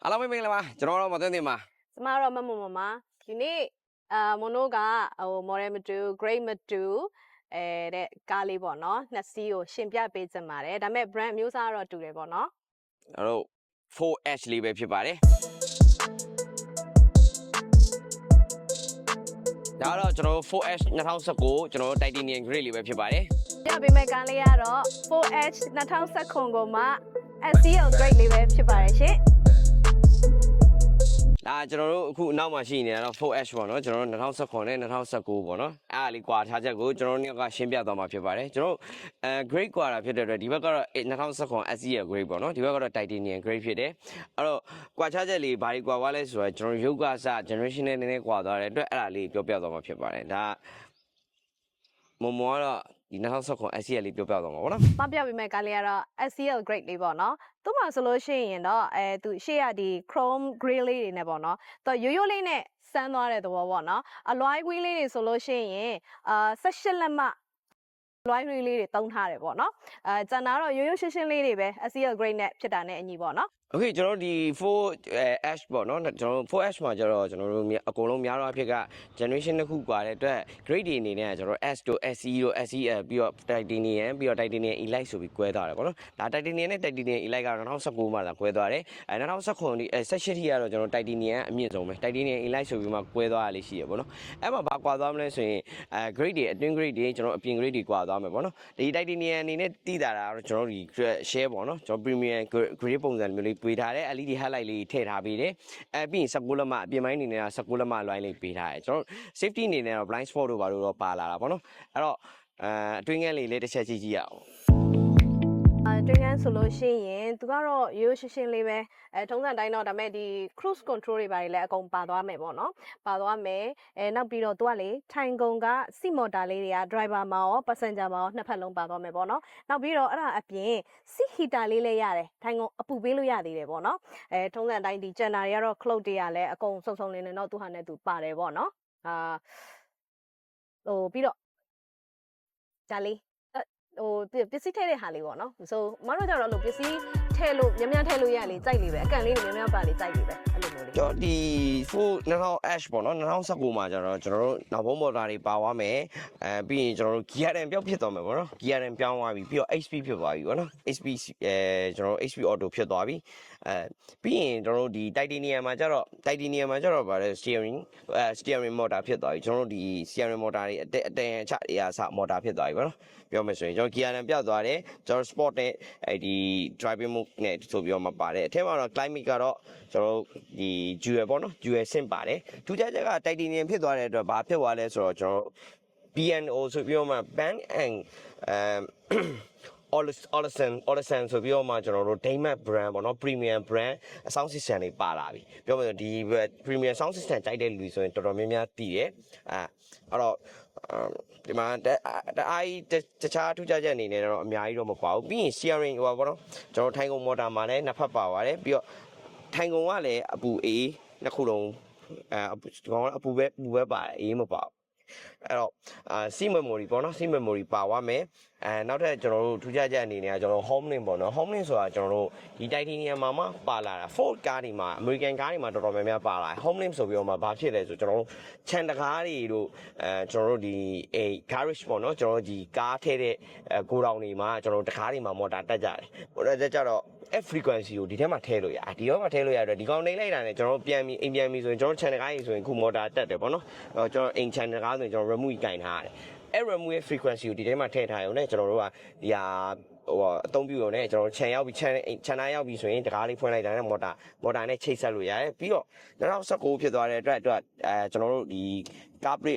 အားလုံးပဲမင်္ဂလာပါကျွန်တော်တို့မသိနေမှာကျမတို့မဒီနေ့မိုနိုကmodel မတူ grade မတူတဲ့ကားလေးပေါ့နော်နှစ်စီးကိုရှင်ပြပေးချင်ပါတယ်ဒါပေမဲ့ brand မျိုးစားတော့တူတယ်ပေါ့နော်ကျွန်တော်တို့ 4H လေးပဲဖြစ်ပါတယ်ဒါတော့ကျွန်တော်တို့ 4H 2019ကျွန်တော်တို့ titanium grade လေးပဲဖြစ်ပါတယ်ပြပေးမဲ့ကားလေးကတော့ 4H 2019ကိုမှ SCL grade လေးပဲဖြစ်ပါတယ်ရှင်ဒါကျွန်တော်တို့အခုအနောက်မှာရှိနေတာတော့ 4H ပေါ့နော်ကျွန်တော်တို့2019နဲ့2019ပေါ့နော်အဲ့ဒါလေးကွာထားချက်ကိုကျွန်တော်တို့ကရှင်းပြသွားမှာဖြစ်ပါတယ်ကျွန်တော်တို့grade ကွာတာဖြစ်တဲ့အတွက်ဒီဘက်ကတော့2019 SCL grade ပေါ့နော်ဒီဘက်ကတော့ titanium grade ဖြစ်တယ်အဲ့တော့ကွာခြားချက်လေးဘာတွေကွာသွားလဲဆိုတော့ကျွန်တော်ရုပ်ကစ generation နဲ့နည်းနည်းကွာသွားတဲ့အတွက်အဲ့ဒါလေးပြောပြသွားမှာဖြစ်ပါတယ်ဒါမမောတော့ဒီ2019 SCL လေးပြောပြသွားမှာပေါ့နော်မပြပေးမဲ့ကားလေးကတော့ SCL grade လေးပေါ့နော်သူ့မှာဆိုလို့ရှိရင်တော့သူရှေ့ရဒီ chrome gray လေးတွေနဲ့ပေါ့နော်သူရိုးရိုးလေးနဲ့စမ်းသွားတဲ့သဘောပေါ့နော်အလွိုင်းကွင်းလေးတွေဆိုလို့ရှိရင်18လက်မလွိုင်းလေးတွေတုံးထားတယ်ပေါ့နော်ကျန်တာတော့ရိုးရိုးရှင်းရှင်းလေးတွေပဲ SCL grade နဲ့ဖြစ်တာနဲ့အညီပေါ့နော်Okay ကျွန်တော်ဒီ 4H ပေါ့နော်ကျွန်တော် 4H မှာကျတော့ကျွန်တော်တို့အကုန်လုံးများတော့အဖြစ်က generation တစ်ခုกว่าတဲ့အတွက် grade တွေအနေနဲ့ကျွန်တော် S တို့ SE တို့ SEL ပြီးတော့ titanium ပြီးတော့ titanium elite ဆိုပြီး꿰သွားတယ်ပေါ့နော်ဒါ titanium နဲ့ titanium elite ကတော့2019မှာလာ꿰သွားတယ်2019ဒီ18ထိကတော့ကျွန်တော် titanium အမြင့်ဆုံးပဲ titanium elite ဆိုပြီးမှ꿰သွားရလေးရှိရပေါ့နော်အဲ့မှာဘာကွာသွားမလဲဆိုရင်grade တွေအတွင်း grade တွေကျွန်တော်အပြင် grade တွေကွာသွားမယ်ပေါ့နော်ဒီ titanium အနေနဲ့တည်တာကတော့ကျွန်တော်ဒီ share ပေါ့နော်ကျွန်တော် premium grade ပုံစံမျိုးလေးပေးထားတယ် LED highlight လေးထည့်ထားပေးတယ်ပြီးရင်16လက်မအပြင်ပိုင်းအနေနဲ့16လက်မလွိုင်းလေးပေးထားတယ်ကျွန်တော် safety အနေနဲ့တော့ blind spot တို့ဘာလို့တော့ပါလာတာပေါ့နော်အဲ့တော့အတွင်းငယ်လေးတစ်ချက်ကြည့်ရအောင်တွင်းကန်းဆိုလို့ရှိရင်သူကတော့ရိုးရှင်းရှင်းလေးပဲထုံးစံတိုင်းတော့ဒါမဲ့ဒီ cruise control တွေပါလည်းအကုန်ပါသွားမယ်ပေါ့နော်ပါသွားမယ်နောက်ပြီးတော့သူကလေထိုင်ကုန်ကစီမော်တာလေးတွေက driver မှာရော passenger မှာရောနှစ်ဖက်လုံးပါသွားမယ်ပေါ့နော်နောက်ပြီးတော့အဲ့ဒါအပြင် seat heater လေးလည်းရတယ်ထိုင်ကုန်အပူပေးလို့ရသေးတယ်ပေါ့နော်ထုံးစံတိုင်းဒီ channel တွေကတော့ cloud တွေကလည်းအကုန်စုံစုံလင်းလင်းတော့သူဟာနဲ့သူပါတယ်ပေါ့နော်ပြီးတော့ဒါလေးပစ္စည်းထည့်တဲ့ဟာလေးပေါ့နော်ဆိုမတို့ကြတော့အဲ့လိုပစ္စည်းထည့်လို့များများထည့်လို့ရလေကြိုက်လေပဲအကန့်လေးတွေများများပါလေကြိုက်လေပဲအဲ့လိုမျိုးလေးကျွန်တော်ဒီ2000H ပေါ့နော်2019မှာကျတော့ကျွန်တော်တို့နောက်ဘုံမော်တာတွေပါသွားမယ်ပြီးရင်ကျွန်တော်တို့ GRM ပြောက်ဖြစ်သွားမယ်ပေါ့နော် GRM ပြောင်းသွားပြီပြီးတော့ HP ဖြစ်သွားပြီပေါ့နော် HP ကျွန်တော်တို့ HP auto ဖြစ်သွားပြီပြီးရင်ကျွန်တော်တို့ဒီ titanium မှာကျတော့ဗါလဲ steering motor ဖြစ်သွားပြီကျွန်တော်တို့ဒီ steering motor တွေအတန်ချအရာစ motor ဖြစ်သွားပြီပေါ့နော်ပြောမယ်ဆိုရင်ကျွန်တော် GRM ပြသွားတယ်ကျွန်တော် sport နဲ့ဒီ driving mode နဲ့ဆိုပြီးတော့မှပါတယ်အထက်မှာတော့ climate ကတော့ကျွန်တော်ဒီ dual ပေါ့နော် dual sim ပါတယ်ထူးခြားချက်က titanium ဖြစ်သွားတဲ့အတွက်ဘာဖြစ်သွားလဲဆိုတော့ကျွန်တော် BNO ဆိုပြီးတော့မှ band and Olsen ဆိုပြီးတော့မှကျွန်တော်တို့ Daymat brand ပေါ့နော် premium brand sound system တွေပါလာပြီပြောမယ်ဆိုဒီ premium sound system ကြိုက်တဲ့လူဆိုရင်တော်တော်များများတည်တယ်အဲ့တော့ဒီမှာတခြားထူးခြားချက်အနေနဲ့တော့အများကြီးတော့မပါဘူးပြီးရင် steering ဟိုပါပေါ့နော်ကျွန်တော်ထိုင်ကုန် motor မှာလည်းနှစ်ဖက်ပါပါတယ်ပြီးတော့ထိုင်ကုန်ကလည်းအပူအေးနှစ်ခုလုံးအပူပဲပါတယ်အေးမပါဘူးအဲ့တော့C memory ပေါ့နော် C memory ပါသွားမယ်နောက်ထပ်ကျွန်တော်တို့ထူးခြားချက်အနေနဲ့ကျွန်တော် home link ပေါ့နော် home link ဆိုတာကျွန်တော်တို့ဒီ titanium မှာပါလာတာ Ford ကားတွေမှာ American ကားတွေမှာတော်တော်များများပါလာ home link ဆိုပြီးတော့မှဘာဖြစ်လဲဆိုကျွန်တော်တို့ခြံတကားတွေတို့ကျွန်တော်တို့ဒီgarage ပေါ့နော်ကျွန်တော်တို့ဒီကားထဲတဲ့ကိုတောင်တွေမှာကျွန်တော်တို့တကားတွေမှာ motor တက်ကြတယ် motor တက်ကြတော့ F frequency ကိုဒီထဲမှာထည့်လို့ရတယ်ဒီရောမှာထည့်လို့ရတော့ဒီကောင်နေလိုက်တာနဲ့ကျွန်တော်ပြန်ပြီးအိမ်ပြန်ပြီးဆိုရင်ကျွန်တော် channel ကားကြီးဆိုရင်ခု motor တက်တယ်ပေါ့နော်ကျွန်တော်အိမ် channel ကားဆိုရင်ကျွန်တော် remote ကင်ထားရတယ်အဲ့ remote ရဲ့ frequency ကိုဒီထဲမှာထည့်ထားရုံနဲ့ကျွန်တော်တို့ကဒီဟာအသုံးပြုရုံနဲ့ကျွန်တော် channel ရောက်ပြီး channel ရောက်ပြီးဆိုရင်တကားလေးဖွင့်လိုက်တာနဲ့ motor နဲ့ချိတ်ဆက်လို့ရတယ်ပြီးတော့2019ဖြစ်သွားတဲ့အတွက်ကျွန်တော်တို့ဒီ CarPlay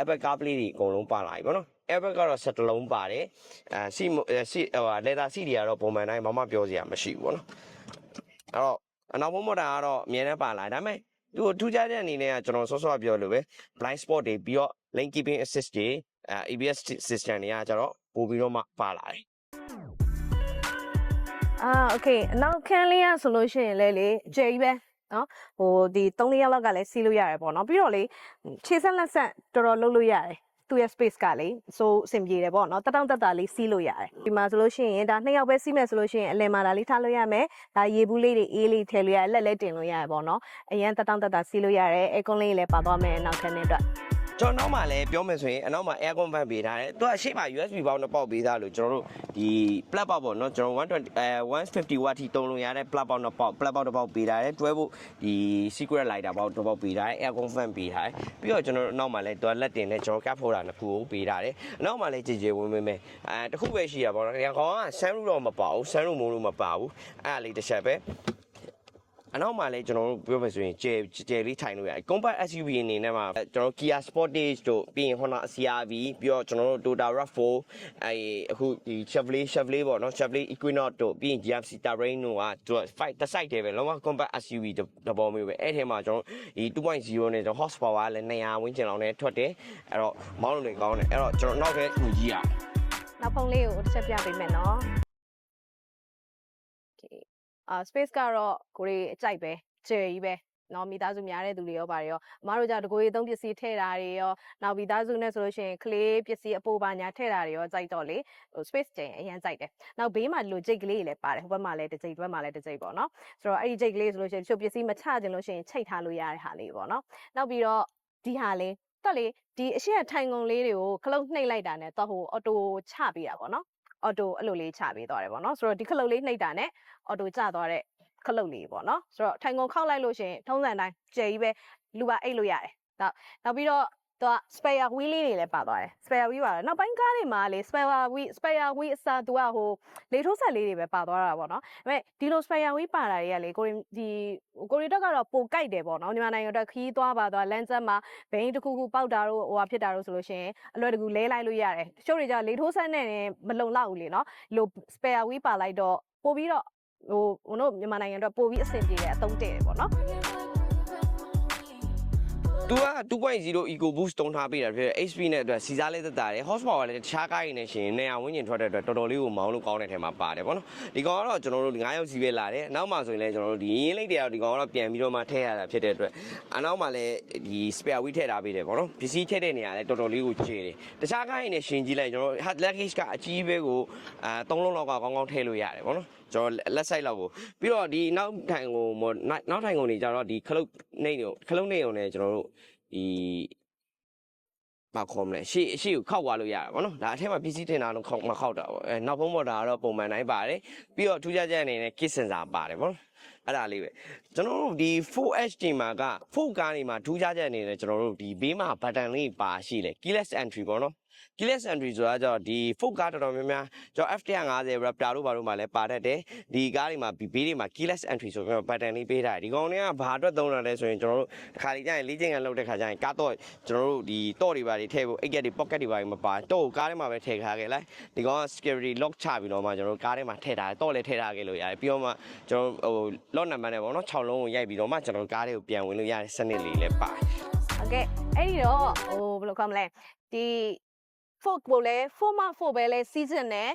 Apple CarPlay တွေအကုန်လုံးပါလာပြီပေါ့နော်airbag ကတော့7လုံးပါတယ်leather seat တွေကတော့ပုံမှန်တိုင်းမပြောစရာမရှိဘူးပေါ့နော်အဲ့တော့အနောက်ဘုံမော်တာကတော့အများနဲ့ပါလာဒါပေမဲ့သူထူးခြားတဲ့အနေနဲ့ကကျွန်တော်စောစောပြောလို့ပဲ blind spot တွေပြီးတော့ lane keeping assist တွေABS system တွေကကျတော့ပို့ပြီးတော့မှပါလာတယ်okay အနောက်ခန်းလေးရဆိုလို့ရှိရင်လေကျယ်ကြီးပဲနော်ဟိုဒီ3-4ယောက်လောက်ကလည်းစီးလို့ရတယ်ပေါ့နော်ပြီးတော့လေခြေဆက်လက်ဆက်တော်တော်လုပ်လို့ရတယ် သူ့ရဲ့ space ကလေဆိုအဆင်ပြေတယ်ပေါ့နော်တက်တောင့်တက်တာလေးစီးလို့ရတယ်ဒီမှာဆိုလို့ရှိရင်ဒါ2ယောက်ပဲစီးမယ်ဆိုလို့ရှိရင်အလယ်မှာဒါလေးထားလို့ရမယ်ဒါရေဘူးလေးတွေအေးလေးထည့်လို့ရလက်လဲတင်လို့ရတယ်ပေါ့နော်အရင်တက်တောင့်တက်တာစီးလို့ရတယ်အဲကွန်လေးလည်းပါသွားမယ်နောက်ခန်းနဲ့အတွက်ကျွန်တော်နောက်မှလည်းပြောမယ်ဆိုရင်အနောက်မှာ air con fan ပေးထားတယ်သူကအရှိမ USB ပေါက်နဲ့ပေါက်ပေးသားလို့ကျွန်တော်တို့ဒီ plug ပေါက်ပေါ့နော်ကျွန်တော်150 watt ထိတုံးလို့ရတဲ့ plug ပေါက်နဲ့ပေါက် plug ပေါက်တစ်ပေါက်ပေးထားတယ်တွဲဖို့ဒီ secret lighter ပေါက်တစ်ပေါက်ပေးထားတယ် air con fan ပေးထားတယ်ပြီးတော့ကျွန်တော်တို့နောက်မှာလည်းသူကလက်တင်နဲ့ကျွန်တော် cap holder နှစ်ခုကိုပေးထားတယ်အနောက်မှာလည်းကြည်ကြည်ဝင်းဝင်းပဲတခုပဲရှိရပါတော့ဒီကောင်က sunroof တော့မပါဘူး sunroof မိုးလို့မပါဘူးအဲ့ဒါလေးတစ်ချက်ပဲအနောက်မှာလည်းကျွန်တော်တို့ပြောမယ်ဆိုရင်ကျယ်လေးထိုင်လို့ရတယ် compact SUV အနေနဲ့မှာကျွန်တော် Kia Sportage တို့ပြီးရင် Honda CR-V ပြီးတော့ကျွန်တော်တို့ Toyota RAV4 အခုဒီ Chevrolet ပေါ့နော် Chevrolet Equinox တို့ပြီးရင် GMC Terrain တို့ကသူက5တစ် site တည်းပဲလုံးဝ compact SUV တဘောမျိုးပဲအဲ့ထဲမှာကျွန်တော်ဒီ 2.0 နဲ့ကျွန်တော် horsepower လည်း200ဝန်းကျင်လောက်နဲ့ထွက်တယ်အဲ့တော့မောင်းလို့လည်းကောင်းတယ်အဲ့တော့ကျွန်တော်နောက်ထပ်ကိုကြီးရအောင်နောက်ဖုန်းလေးကိုတစ်ချက်ပြပေးမယ်နော် space ကတော့ကိုရီအကြိုက်ပဲကျယ်ကြီးပဲနော်မိသားစုများတဲ့သူတွေရောပါတယ်ရောအမတို့ကြောင့်တကိုရီသုံးပစ္စည်းထည့်တာတွေရောနောက်မိသားစုနဲ့ဆိုလို့ရှိရင်ကလေးပစ္စည်းအပိုးပါညာထည့်တာတွေရောကြိုက်တော့လေဟို space ကျယ်အရင်ကြိုက်တယ်နောက်ဘေးမှာဒီလိုဂျိတ်ကလေးတွေလည်းပါတယ်ဟိုဘက်မှာလည်းတစ်ဂျိတ်ဘက်မှာလည်းတစ်ဂျိတ်ပေါ့နော်ဆိုတော့အဲ့ဒီဂျိတ်ကလေးဆိုလို့ရှိရင်ချုပ်ပစ္စည်းမချခြင်းလို့ရှိရင်ချိတ်ထားလို့ရတဲ့ဟာလေးပေါ့နော်နောက်ပြီးတော့ဒီဟာလေးတော့လေဒီအရှိရထိုင်ကုန်လေးတွေကိုခလုတ်နှိပ်လိုက်တာနဲ့တော့ဟိုအော်တိုချပေးတာပေါ့နော်အော်တိုအဲ့လိုလေးချပေးသွားတယ်ပေါ့နော်ဆိုတော့ဒီခလုတ်လေးနှိပ်တာနဲ့အော်တိုချသွားတဲ့ခလုတ်လေးပေါ့နော်ဆိုတော့ထိုင်ကုန်ခောက်လိုက်လို့ရှိရင်ထုံးစံတိုင်းကျယ်ကြီးပဲလူပါအိတ်လို့ရတယ်နောက်ပြီးတော့သူက spare wheel လေးတွေလည်းပါသွားတယ် spare wheel ပါတယ်နောက်ပိုင်းကားတွေမှာလေ spare wheel အစားသူကဟိုလေထိုးဆက်လေးတွေပဲပါသွားတာပေါ့နော်ဒါပေမဲ့ဒီလို spare wheel ပါတာတွေကလေကိုရီတက်ကတော့ပိုကြိုက်တယ်ပေါ့နော်မြန်မာနိုင်ငံအတွက်ခီးသွားပါသွားလမ်းကျက်မှာဘိန်းတစ်ခုခုပေါက်တာတို့ဟိုဟာဖြစ်တာတို့ဆိုလို့ရှိရင်အလွယ်တကူလဲလိုက်လို့ရတယ်တချို့တွေကြလေထိုးဆက်နဲ့မလုံလောက်ဘူးလေနော်ဒီလို spare wheel ပါလိုက်တော့ပို့ပြီးတော့ဟိုတို့မြန်မာနိုင်ငံအတွက်ပို့ပြီးအဆင်ပြေတယ်အသုံးတည့်တယ်ပေါ့နော်သူက 2.0 Eco Boost တုံးထားပေးတာဖြစ် HP နဲ့အတွက်စီစားလေးသက်သာတယ် horsepower လည်းတခြားကားရင်းနဲ့ရှင်200ဝန်းကျင်ထွက်တဲ့အတွက်တော်တော်လေးကိုမောင်းလို့ကောင်းတဲ့ထဲမှာပါတယ်ပေါ့နော်ဒီကောင်ကတော့ကျွန်တော်တို့9ယောက်စီပဲလာတယ်နောက်မှဆိုရင်လည်းကျွန်တော်တို့ဒီရင်းလိတ်တွေကဒီကောင်ကတော့ပြန်ပြီးတော့မှထည့်ရတာဖြစ်တဲ့အတွက်အနောက်မှာလည်းဒီ spare wheel ထည့်ထားပေးတယ်ပေါ့နော်ပစ္စည်းထည့်တဲ့နေရာလည်းတော်တော်လေးကိုကျေတယ်တခြားကားရင်းနဲ့ရှင်ကြည့်လိုက်ကျွန်တော်တို့ hard luggage ကအကြီးပဲကို3လုံးလောက်ကကောင်းကောင်းထည့်လို့ရတယ်ပေါ့နော်ကျွန်တော်လက်ဆိုင်လောက်ကိုပြီးတော့ဒီနောက်ထိုင်ကုန်တွေကြတော့ဒီခလုတ်နှိပ်ုံနဲ့ကျွန်တော်တို့ဒီမခေါ်မလဲရှေ့ကိုခောက်သွားလို့ရတာဗောနော်ဒါအထက်မှာပစ္စည်းတင်တာတော့မခောက်တာဗောနောက်ဖုံးပေါ်တာကတော့ပုံမှန်တိုင်းပါတယ်ပြီးတော့ထူးခြားချက်အနေနဲ့ kiss sensor ပါတယ်ဗောနော်အဲ့ဒါလေးပဲကျွန်တော်တို့ဒီ 4HD မှာက4ကားတွေမှာထူးခြားချက်အနေနဲ့ကျွန်တော်တို့ဒီဘေးမှာ button လေးပါရှိလေ keyless entry ဗောနော် keyless entry ဆိုတာကြတော့ဒီ 4ကားတော်တော်များများကျွန်တော် F150 Raptor တို့ဘာလို့မှလည်းပါတတ်တယ်ဒီကားတွေမှာဘေးတွေမှာ keyless entry ဆိုပြီးတော့ button လေးပေးထားတယ်ဒီကောင်တွေကဘာအတွက်သုံးတာလဲဆိုရင်ကျွန်တော်တို့တစ်ခါလေကြာရင်လေ့ကျင့်ခန်းလုပ်တဲ့ခါကျရင်ကားတော့ကျွန်တော်တို့ဒီတော့တွေပါတွေထည့်ဖို့အိတ်ကက်တွေ pocket တွေပါမပါတော့ကားထဲမှာပဲထည့်ထားခဲ့လိုက်ဒီကောင်က security lock ချပြီးတော့မှကျွန်တော်တို့ကားထဲမှာထည့်ထားတယ်တော့လည်းထည့်ထားခဲ့လို့ရတယ်ပြီးတော့မှကျွန်တော်ဟို lock number နဲ့ပေါ့နော်6လုံးကိုရိုက်ပြီးတော့မှကျွန်တော်ကားတွေကိုပြန်ဝင်လို့ရတဲ့စနစ်လေးလည်းပါတယ်ဟုတ်ကဲ့အဲ့ဒီတော့ဟိုဘယ်လိုခေါ်မလဲဒီဖို့ကိုလည်း4ပဲလဲစီးစင်နဲ့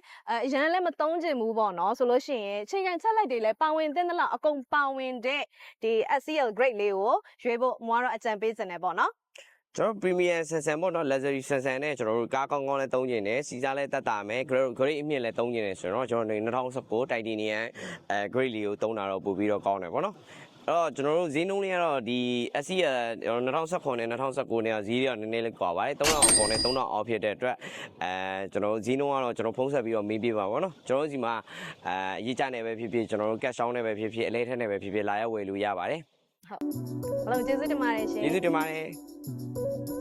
အရန်လည်းမသုံးချင်ဘူးပေါ့နော်ဆိုလို့ရှိရင်ချိန်ကန်ချက်လိုက်တွေလည်းပါဝင်သင့်သလောက်အကုန်ပါဝင်တဲ့ဒီ SCL grade လေးကိုရွေးဖို့မွားတော့အကြံပေးစင်တယ်ပေါ့နော်ကျွန်တော် premium ဆန်ဆန်ပေါ့နော် luxury ဆန်ဆန်နဲ့ကျွန်တော်တို့ကားကောင်းကောင်းလည်းသုံးကျင်တယ်စီစားလည်းတက်တာမယ် grade အမြင့်လည်းသုံးကျင်တယ်ဆိုတော့ကျွန်တော်2019 titanium grade လေးကိုသုံးတာတော့ပို့ပြီးတော့ကောင်းတယ်ပေါ့နော်အဲ့တော့ကျွန်တော်တို့ဈေးနှုန်းလေးကတော့ဒီ SC 2019နဲ့2019နဲ့ဈေးတွေကနည်းနည်းလေးကွာပါတယ်3000အော်နဲ့3000အော်ဖြစ်တဲ့အတွက်ကျွန်တော်တို့ဈေးနှုန်းကတော့ကျွန်တော်ဖုန်းဆက်ပြီးတော့မေးပြပါပါတော့ကျွန်တော်တို့ဒီမှာရေးချနေပဲဖြစ်ဖြစ်ကျွန်တော်တို့ cash ရှောင်းနေပဲဖြစ်ဖြစ်အလဲထက်နေပဲဖြစ်ဖြစ်လာရောက်ဝယ်လို့ရပါတယ်ဟုတ်ဘယ်လိုကျေးဇူးတင်ပါတယ်ရှင်ကျေးဇူးတင်ပါတယ်